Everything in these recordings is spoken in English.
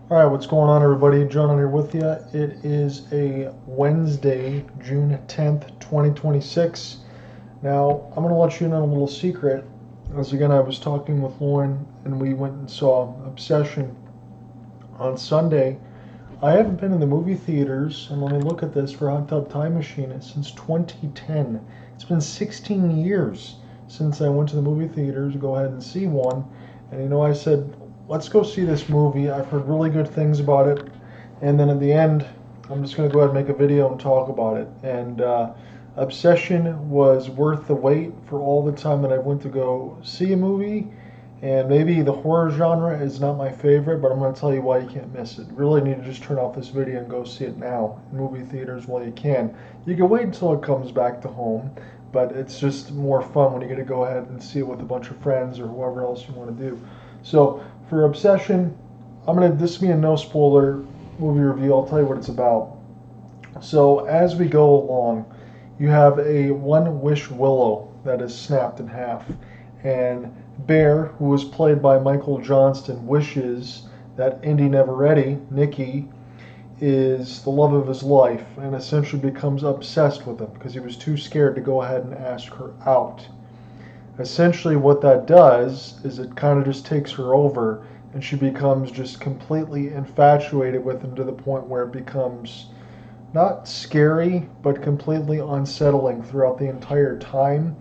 All right, what's going on, everybody? John here with you. It is a Wednesday, June 10th, 2026. Now, I'm going to let you in on a little secret. As again, I was talking with Lauren and we went and saw Obsession on Sunday. I haven't been in the movie theaters, and let me look at this for Hot Tub Time Machine, since 2010. It's been 16 years since I went to the movie theaters to go ahead and see one. And I said, let's go see this movie. I've heard really good things about it. And then at the end, I'm just going to go ahead and make a video and talk about it. And Obsession was worth the wait for all the time that I went to go see a movie. And maybe the horror genre is not my favorite, but I'm going to tell you why you can't miss it. You really need to just turn off this video and go see it now in movie theaters while you can. You can wait until it comes back to home, but it's just more fun when you get to go ahead and see it with a bunch of friends or whoever else you want to do. So for Obsession, this will be a no spoiler movie review. I'll tell you what it's about. So as we go along, you have a one-wish willow that is snapped in half, and Bear, who is played by Michael Johnston, wishes that Inde Navarrette, Nikki, is the love of his life, and essentially becomes obsessed with him because he was too scared to go ahead and ask her out. Essentially what that does is it kind of just takes her over, and she becomes just completely infatuated with him to the point where it becomes not scary, but completely unsettling throughout the entire time.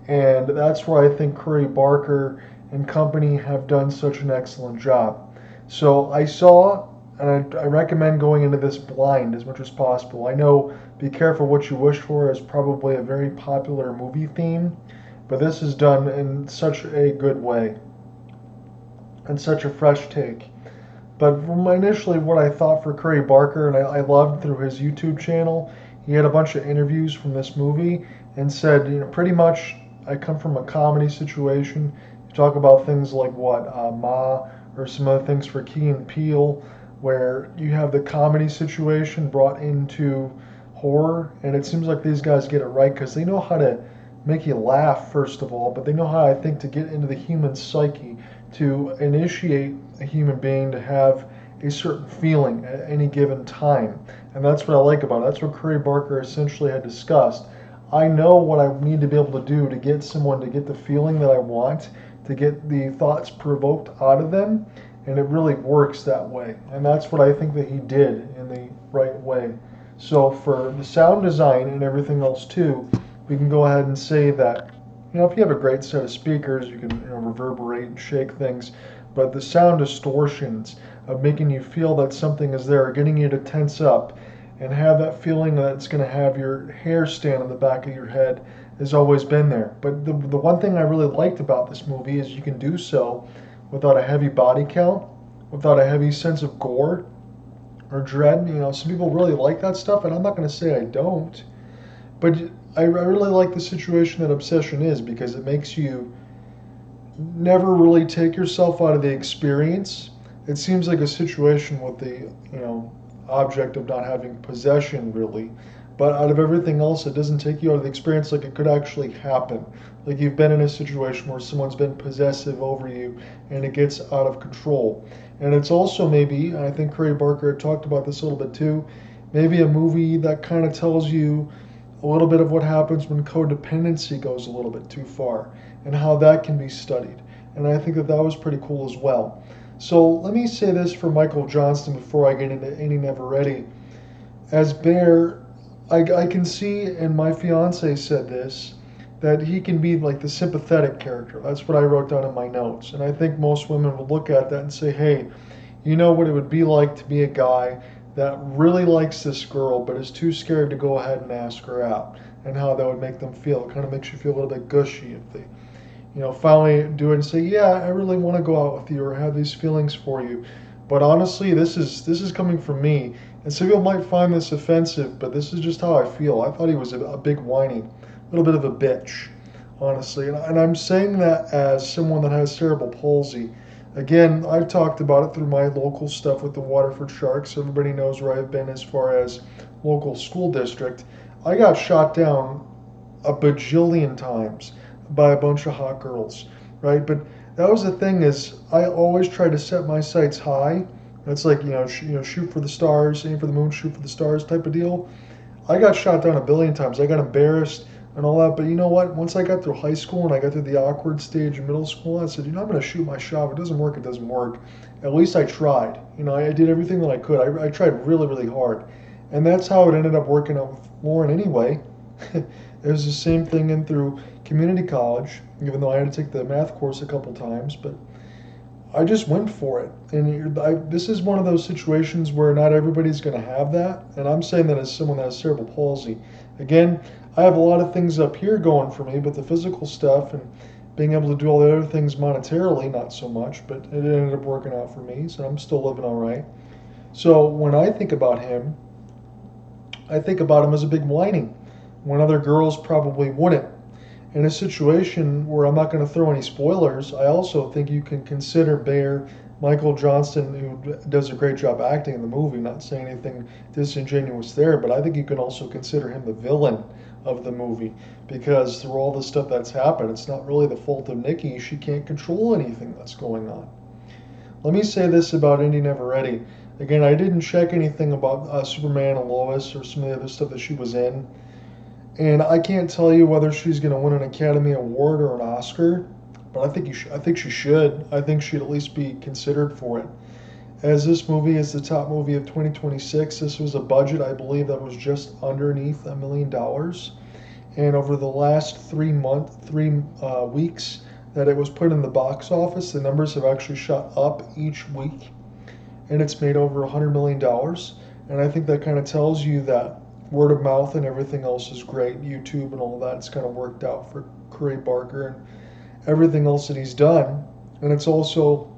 And that's where I think Curry Barker and company have done such an excellent job. So I saw, and I recommend going into this blind as much as possible. I know Be Careful What You Wish For is probably a very popular movie theme, but this is done in such a good way and such a fresh take. But from initially what I thought for Curry Barker, and I loved through his YouTube channel, he had a bunch of interviews from this movie and said, pretty much I come from a comedy situation. You talk about things like Ma, or some other things for Key and Peele, where you have the comedy situation brought into horror, and it seems like these guys get it right because they know how to make you laugh first of all, but they know how I think to get into the human psyche, to initiate a human being to have a certain feeling at any given time. And that's what I like about it. That's what Curry Barker essentially had discussed. I know what I need to be able to do to get someone to get the feeling that I want, to get the thoughts provoked out of them, and it really works that way. And that's what I think that he did in the right way. So for the sound design and everything else too, we can go ahead and say that, if you have a great set of speakers, you can reverberate and shake things, but the sound distortions of making you feel that something is there, getting you to tense up and have that feeling that it's going to have your hair stand on the back of your head has always been there. But the one thing I really liked about this movie is you can do so without a heavy body count, without a heavy sense of gore or dread. Some people really like that stuff, and I'm not going to say I don't. But I really like the situation that Obsession is because it makes you never really take yourself out of the experience. It seems like a situation with the, object of not having possession really. But out of everything else, it doesn't take you out of the experience like it could actually happen. Like you've been in a situation where someone's been possessive over you and it gets out of control. And it's also maybe, and I think Curry Barker had talked about this a little bit too, maybe a movie that kind of tells you a little bit of what happens when codependency goes a little bit too far and how that can be studied. And I think that was pretty cool as well. So let me say this for Michael Johnston before I get into Inde Navarrette. As Bear, I can see, and my fiance said this, that he can be like the sympathetic character. That's what I wrote down in my notes. And I think most women would look at that and say, hey, you know what it would be like to be a guy that really likes this girl but is too scared to go ahead and ask her out, and how that would make them feel. It kind of makes you feel a little bit gushy if they, finally do it and say, yeah, I really want to go out with you or have these feelings for you. But honestly, this is coming from me. And some people might find this offensive, but this is just how I feel. I thought he was a big whiny, a little bit of a bitch, honestly. And I'm saying that as someone that has cerebral palsy. Again, I've talked about it through my local stuff with the Waterford Sharks. Everybody knows where I've been as far as local school district. I got shot down a bajillion times by a bunch of hot girls, right? But that was the thing, is I always try to set my sights high It's like, shoot for the stars, aim for the moon, shoot for the stars type of deal. I got shot down a billion times. I got embarrassed and all that. But you know what? Once I got through high school and I got through the awkward stage in middle school, I said, I'm going to shoot my shot. If it doesn't work, it doesn't work. At least I tried. I did everything that I could. I tried really, really hard. And that's how it ended up working out with Lauren anyway. It was the same thing in through community college, even though I had to take the math course a couple times. But I just went for it. And this is one of those situations where not everybody's going to have that. And I'm saying that as someone that has cerebral palsy. Again, I have a lot of things up here going for me, but the physical stuff and being able to do all the other things monetarily, not so much, but it ended up working out for me. So I'm still living all right. So when I think about him, I think about him as a big whiny, when other girls probably wouldn't. In a situation where I'm not going to throw any spoilers, I also think you can consider Bear Michael Johnston, who does a great job acting in the movie, not saying anything disingenuous there, but I think you can also consider him the villain of the movie, because through all the stuff that's happened, it's not really the fault of Nikki. She can't control anything that's going on. Let me say this about Inde Navarrette. Again, I didn't check anything about Superman and Lois or some of the other stuff that she was in. And I can't tell you whether she's going to win an Academy Award or an Oscar, but I think she should. I think she'd at least be considered for it. As this movie is the top movie of 2026, this was a budget, I believe, that was just underneath $1 million. And over the last 3 weeks that it was put in the box office, the numbers have actually shot up each week, and it's made over $100 million. And I think that kind of tells you that word of mouth and everything else is great. YouTube and all that's kind of worked out for Curry Barker and everything else that he's done. And it's also,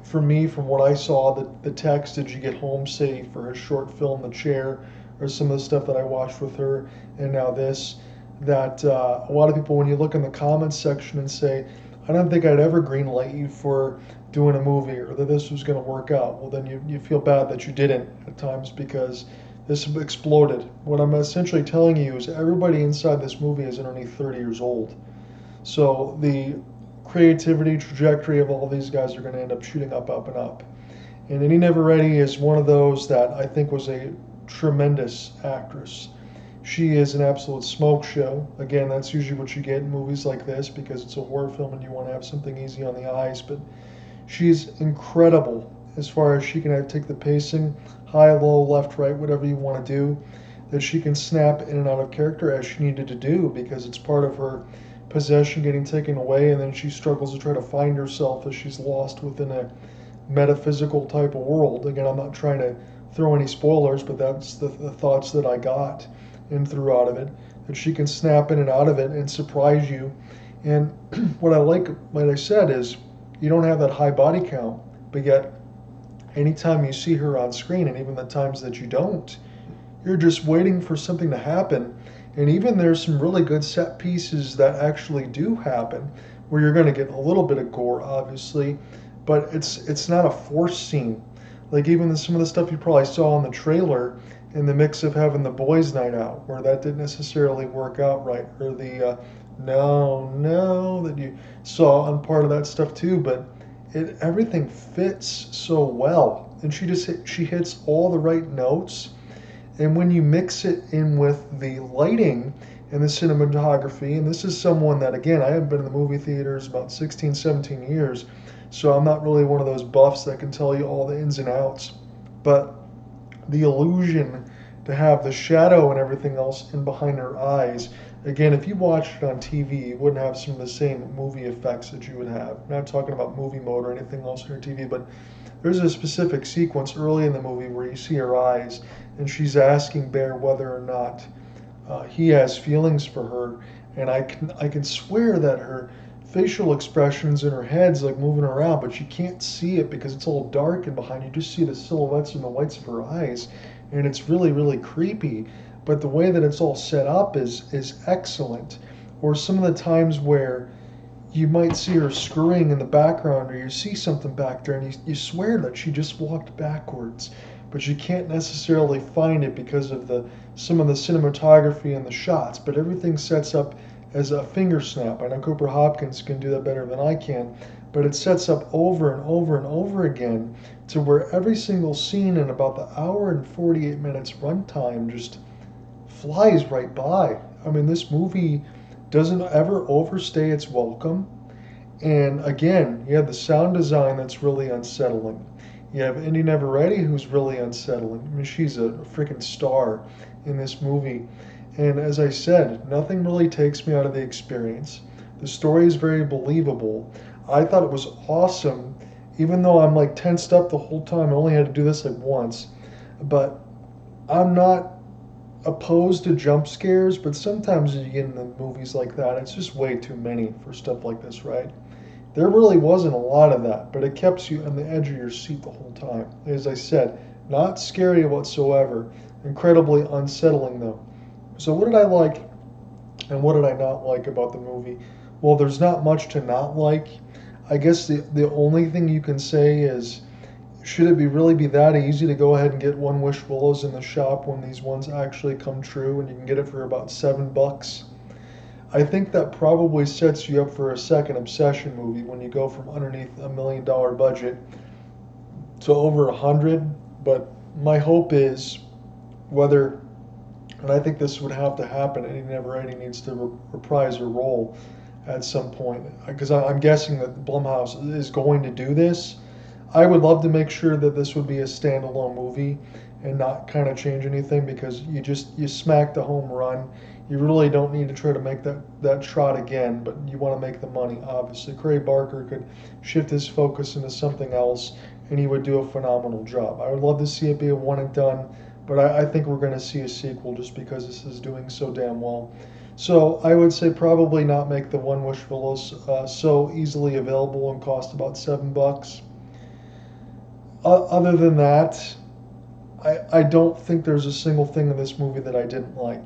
for me, from what I saw, the text, Did You Get Home Safe, for her short film, The Chair, or some of the stuff that I watched with her, and now this, that a lot of people, when you look in the comments section and say, I don't think I'd ever greenlight you for doing a movie, or that this was going to work out, well, then you feel bad that you didn't at times, because this exploded. What I'm essentially telling you is everybody inside this movie is underneath 30 years old. So the creativity trajectory of all these guys are going to end up shooting up, up, and up. And Inde Navarrette is one of those that I think was a tremendous actress. She is an absolute smoke show. Again, that's usually what you get in movies like this, because it's a horror film and you want to have something easy on the eyes. But she's incredible as far as she can take the pacing, high, low, left, right, whatever you want to do, that she can snap in and out of character as she needed to do, because it's part of her possession getting taken away, and then she struggles to try to find herself as she's lost within a metaphysical type of world. Again, I'm not trying to throw any spoilers, but that's the thoughts that I got in through out of it, that she can snap in and out of it and surprise you. And what I like, like I said, is you don't have that high body count, but yet anytime you see her on screen, and even the times that you don't, you're just waiting for something to happen. And even there's some really good set pieces that actually do happen, where you're going to get a little bit of gore, obviously, but it's not a forced scene. Like even some of the stuff you probably saw in the trailer, in the mix of having the boys' night out, where that didn't necessarily work out right, or the no that you saw on part of that stuff too. But everything fits so well, and she hits all the right notes. And when you mix it in with the lighting and the cinematography, and this is someone that, again, I haven't been in the movie theaters about 16, 17 years, so I'm not really one of those buffs that can tell you all the ins and outs. But the illusion to have the shadow and everything else in behind her eyes, again, if you watched it on TV, you wouldn't have some of the same movie effects that you would have. I'm not talking about movie mode or anything else on your TV, but there's a specific sequence early in the movie where you see her eyes, and she's asking Bear whether or not he has feelings for her. And I can swear that her facial expressions in her head's like moving around, but you can't see it because it's all dark, and behind you just see the silhouettes and the whites of her eyes, and it's really, really creepy. But the way that it's all set up is excellent. Or some of the times where you might see her scurrying in the background, or you see something back there, and you swear that she just walked backwards, but you can't necessarily find it because of some of the cinematography and the shots. But everything sets up as a finger snap. I know Cooper Hopkins can do that better than I can, but it sets up over and over and over again to where every single scene in about the hour and 48 minutes runtime just flies right by. I mean, this movie doesn't ever overstay its welcome. And again, you have the sound design that's really unsettling. You have Inde Navarrette, who's really unsettling. I mean, she's a freaking star in this movie. And as I said, nothing really takes me out of the experience. The story is very believable. I thought it was awesome, even though I'm like tensed up the whole time. I only had to do this like once. But I'm not opposed to jump scares, but sometimes you get into movies like that, it's just way too many for stuff like this, right? There really wasn't a lot of that, but it kept you on the edge of your seat the whole time. As I said, not scary whatsoever. Incredibly unsettling though. So what did I like and what did I not like about the movie? Well, there's not much to not like. I guess the only thing you can say is, should it really be that easy to go ahead and get One Wish Willows in the shop when these ones actually come true and you can get it for about $7? I think that probably sets you up for a second Obsession movie when you go from underneath $1 million budget to over 100. But my hope is whether, and I think this would have to happen, Inde Navarrette needs to reprise her role at some point, because I'm guessing that Blumhouse is going to do this. I would love to make sure that this would be a standalone movie and not kind of change anything, because you smacked the home run. You really don't need to try to make that trot again, but you want to make the money, obviously. Craig Barker could shift his focus into something else, and he would do a phenomenal job. I would love to see it be a one and done, but I think we're going to see a sequel just because this is doing so damn well. So I would say probably not make the One Wish Willows so easily available and cost about $7. Other than that, I don't think there's a single thing in this movie that I didn't like.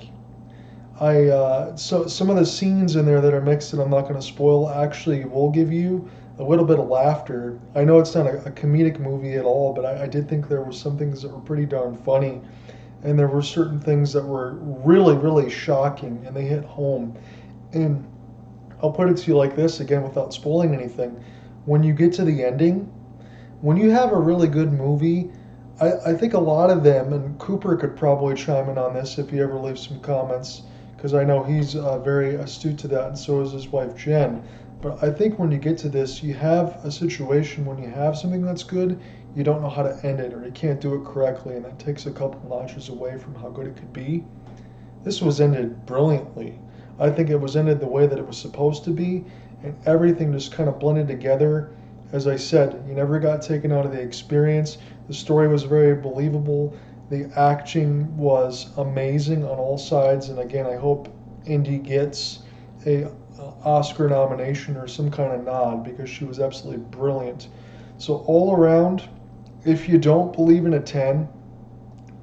So some of the scenes in there that are mixed that I'm not going to spoil actually will give you a little bit of laughter. I know it's not a comedic movie at all, but I did think there were some things that were pretty darn funny. And there were certain things that were really, really shocking, and they hit home. And I'll put it to you like this, again, without spoiling anything. When you get to the ending, when you have a really good movie, I think a lot of them, and Cooper could probably chime in on this if he ever leaves some comments, because I know he's very astute to that, and so is his wife Jen. But I think when you get to this, you have a situation when you have something that's good, you don't know how to end it, or you can't do it correctly, and that takes a couple notches away from how good it could be. This was ended brilliantly. I think it was ended the way that it was supposed to be, and everything just kind of blended together. As I said, you never got taken out of the experience. The story was very believable. The acting was amazing on all sides, and again, I hope Indy gets a Oscar nomination or some kind of nod, because she was absolutely brilliant. So all around, if you don't believe in a 10,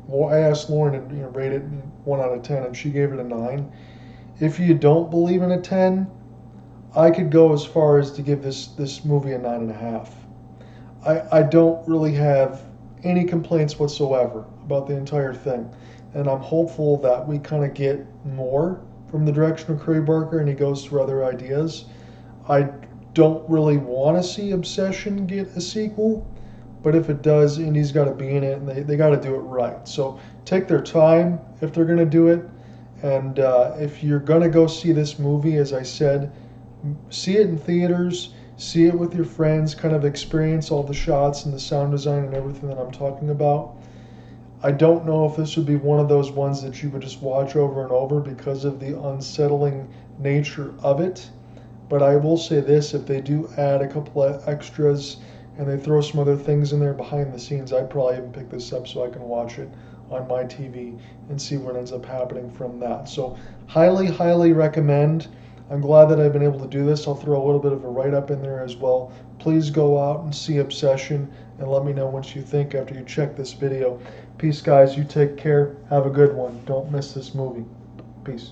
well, I asked Lauren to rate it 1 out of 10, and she gave it a 9. If you don't believe in a 10, I could go as far as to give this movie a 9.5. I don't really have any complaints whatsoever about the entire thing, and I'm hopeful that we kind of get more from the direction of Craig Barker and he goes through other ideas. I don't really want to see Obsession get a sequel, but if it does, Indy's got to be in it, and they got to do it right. So take their time if they're going to do it, and if you're going to go see this movie, as I said, see it in theaters, see it with your friends, kind of experience all the shots and the sound design and everything that I'm talking about. I don't know if this would be one of those ones that you would just watch over and over because of the unsettling nature of it. But I will say this, if they do add a couple of extras and they throw some other things in there behind the scenes, I'd probably even pick this up so I can watch it on my TV and see what ends up happening from that. So highly, highly recommend. I'm glad that I've been able to do this. I'll throw a little bit of a write-up in there as well. Please go out and see Obsession and let me know what you think after you check this video. Peace, guys. You take care. Have a good one. Don't miss this movie. Peace.